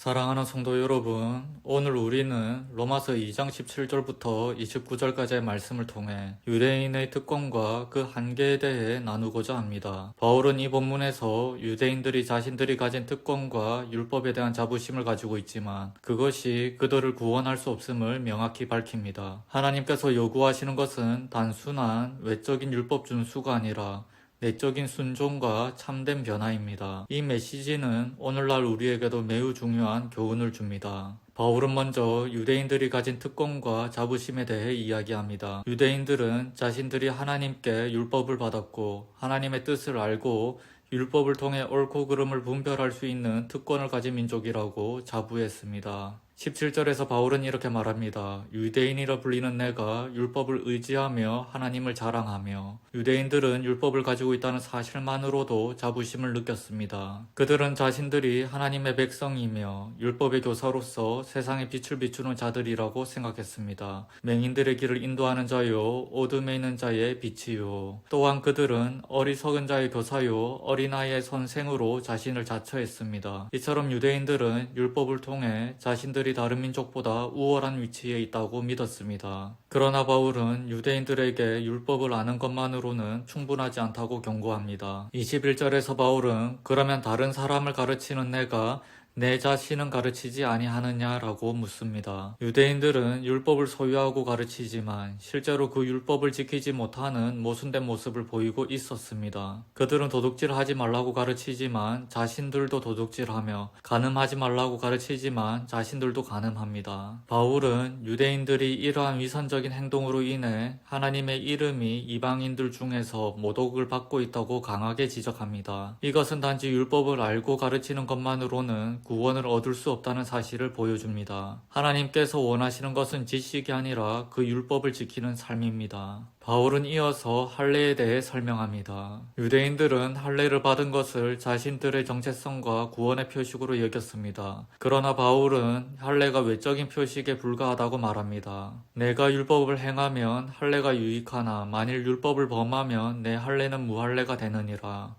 사랑하는 성도 여러분, 오늘 우리는 로마서 2장 17절부터 29절까지의 말씀을 통해 유대인의 특권과 그 한계에 대해 나누고자 합니다. 바울은 이 본문에서 유대인들이 자신들이 가진 특권과 율법에 대한 자부심을 가지고 있지만 그것이 그들을 구원할 수 없음을 명확히 밝힙니다. 하나님께서 요구하시는 것은 단순한 외적인 율법 준수가 아니라 내적인 순종과 참된 변화입니다. 이 메시지는 오늘날 우리에게도 매우 중요한 교훈을 줍니다. 바울은 먼저 유대인들이 가진 특권과 자부심에 대해 이야기합니다. 유대인들은 자신들이 하나님께 율법을 받았고 하나님의 뜻을 알고 율법을 통해 옳고 그름을 분별할 수 있는 특권을 가진 민족이라고 자부했습니다. 17절에서 바울은 이렇게 말합니다. 유대인이라 불리는 내가 율법을 의지하며 하나님을 자랑하며 유대인들은 율법을 가지고 있다는 사실만으로도 자부심을 느꼈습니다. 그들은 자신들이 하나님의 백성이며 율법의 교사로서 세상에 빛을 비추는 자들이라고 생각했습니다. 맹인들의 길을 인도하는 자요 어둠에 있는 자의 빛이요. 또한 그들은 어리석은 자의 교사요 어린아이의 선생으로 자신을 자처했습니다. 이처럼 유대인들은 율법을 통해 자신들이 다른 민족보다 우월한 위치에 있다고 믿었습니다. 그러나 바울은 유대인들에게 율법을 아는 것만으로는 충분하지 않다고 경고합니다. 21절에서 바울은 그러면 다른 사람을 가르치는 내가 내 자신은 가르치지 아니하느냐라고 묻습니다. 유대인들은 율법을 소유하고 가르치지만 실제로 그 율법을 지키지 못하는 모순된 모습을 보이고 있었습니다. 그들은 도둑질하지 말라고 가르치지만 자신들도 도둑질하며 간음하지 말라고 가르치지만 자신들도 간음합니다. 바울은 유대인들이 이러한 위선적인 행동으로 인해 하나님의 이름이 이방인들 중에서 모독을 받고 있다고 강하게 지적합니다. 이것은 단지 율법을 알고 가르치는 것만으로는 구원을 얻을 수 없다는 사실을 보여줍니다. 하나님께서 원하시는 것은 지식이 아니라 그 율법을 지키는 삶입니다. 바울은 이어서 할례에 대해 설명합니다. 유대인들은 할례를 받은 것을 자신들의 정체성과 구원의 표식으로 여겼습니다. 그러나 바울은 할례가 외적인 표식에 불과하다고 말합니다. 내가 율법을 행하면 할례가 유익하나 만일 율법을 범하면 내 할례는 무할례가 되느니라.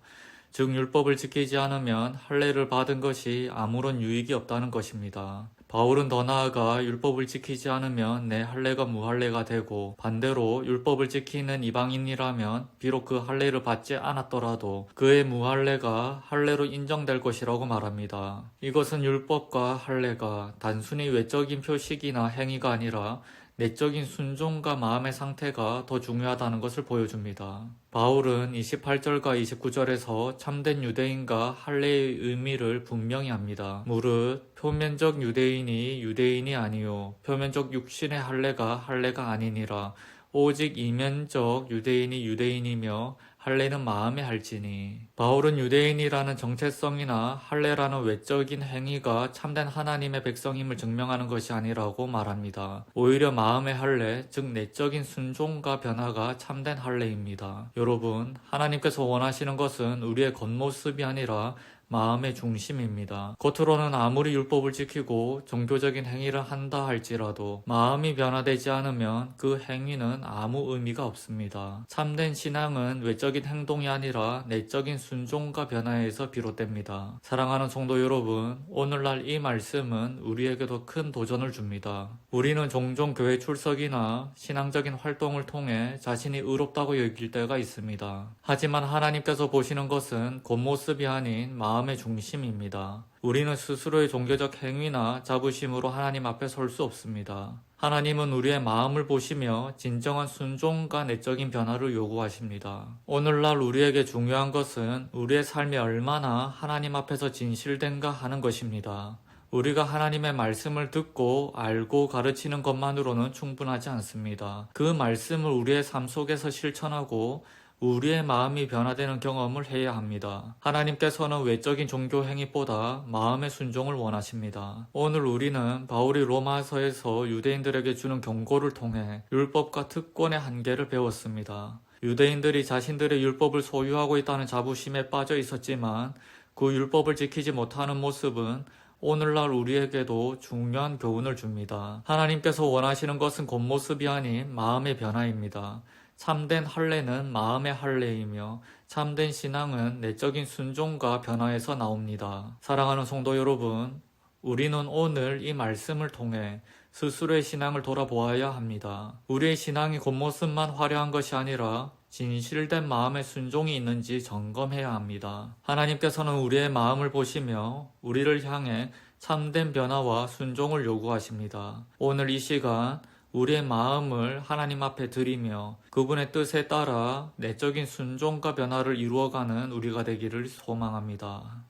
즉 율법을 지키지 않으면 할례를 받은 것이 아무런 유익이 없다는 것입니다. 바울은 더 나아가 율법을 지키지 않으면 내 할례가 무할례가 되고 반대로 율법을 지키는 이방인이라면 비록 그 할례를 받지 않았더라도 그의 무할례가 할례로 인정될 것이라고 말합니다. 이것은 율법과 할례가 단순히 외적인 표식이나 행위가 아니라 내적인 순종과 마음의 상태가 더 중요하다는 것을 보여줍니다. 바울은 28절과 29절에서 참된 유대인과 할례의 의미를 분명히 합니다. 무릇 표면적 유대인이 유대인이 아니요 표면적 육신의 할례가 할례가 아니니라. 오직 이면적 유대인이 유대인이며 할례는 마음에 할지니. 바울은 유대인이라는 정체성이나 할례라는 외적인 행위가 참된 하나님의 백성임을 증명하는 것이 아니라고 말합니다. 오히려 마음의 할례, 즉 내적인 순종과 변화가 참된 할례입니다. 여러분, 하나님께서 원하시는 것은 우리의 겉모습이 아니라 마음의 중심입니다. 겉으로는 아무리 율법을 지키고 종교적인 행위를 한다 할지라도 마음이 변화되지 않으면 그 행위는 아무 의미가 없습니다. 참된 신앙은 외적인 행동이 아니라 내적인 순종과 변화에서 비롯됩니다. 사랑하는 성도 여러분, 오늘날 이 말씀은 우리에게도 큰 도전을 줍니다. 우리는 종종 교회 출석이나 신앙적인 활동을 통해 자신이 의롭다고 여길 때가 있습니다. 하지만 하나님께서 보시는 것은 겉모습이 아닌 마음의 중심입니다. 우리는 스스로의 종교적 행위나 자부심으로 하나님 앞에 설 수 없습니다. 하나님은 우리의 마음을 보시며 진정한 순종과 내적인 변화를 요구하십니다. 오늘날 우리에게 중요한 것은 우리의 삶이 얼마나 하나님 앞에서 진실된가 하는 것입니다. 우리가 하나님의 말씀을 듣고 알고 가르치는 것만으로는 충분하지 않습니다. 그 말씀을 우리의 삶 속에서 실천하고 우리의 마음이 변화되는 경험을 해야 합니다. 하나님께서는 외적인 종교 행위보다 마음의 순종을 원하십니다. 오늘 우리는 바울이 로마서에서 유대인들에게 주는 경고를 통해 율법과 특권의 한계를 배웠습니다. 유대인들이 자신들의 율법을 소유하고 있다는 자부심에 빠져 있었지만 그 율법을 지키지 못하는 모습은 오늘날 우리에게도 중요한 교훈을 줍니다. 하나님께서 원하시는 것은 겉모습이 아닌 마음의 변화입니다. 참된 할례는 마음의 할례이며 참된 신앙은 내적인 순종과 변화에서 나옵니다. 사랑하는 성도 여러분, 우리는 오늘 이 말씀을 통해 스스로의 신앙을 돌아보아야 합니다. 우리의 신앙이 겉모습만 화려한 것이 아니라 진실된 마음의 순종이 있는지 점검해야 합니다. 하나님께서는 우리의 마음을 보시며 우리를 향해 참된 변화와 순종을 요구하십니다. 오늘 이 시간 우리의 마음을 하나님 앞에 드리며 그분의 뜻에 따라 내적인 순종과 변화를 이루어가는 우리가 되기를 소망합니다.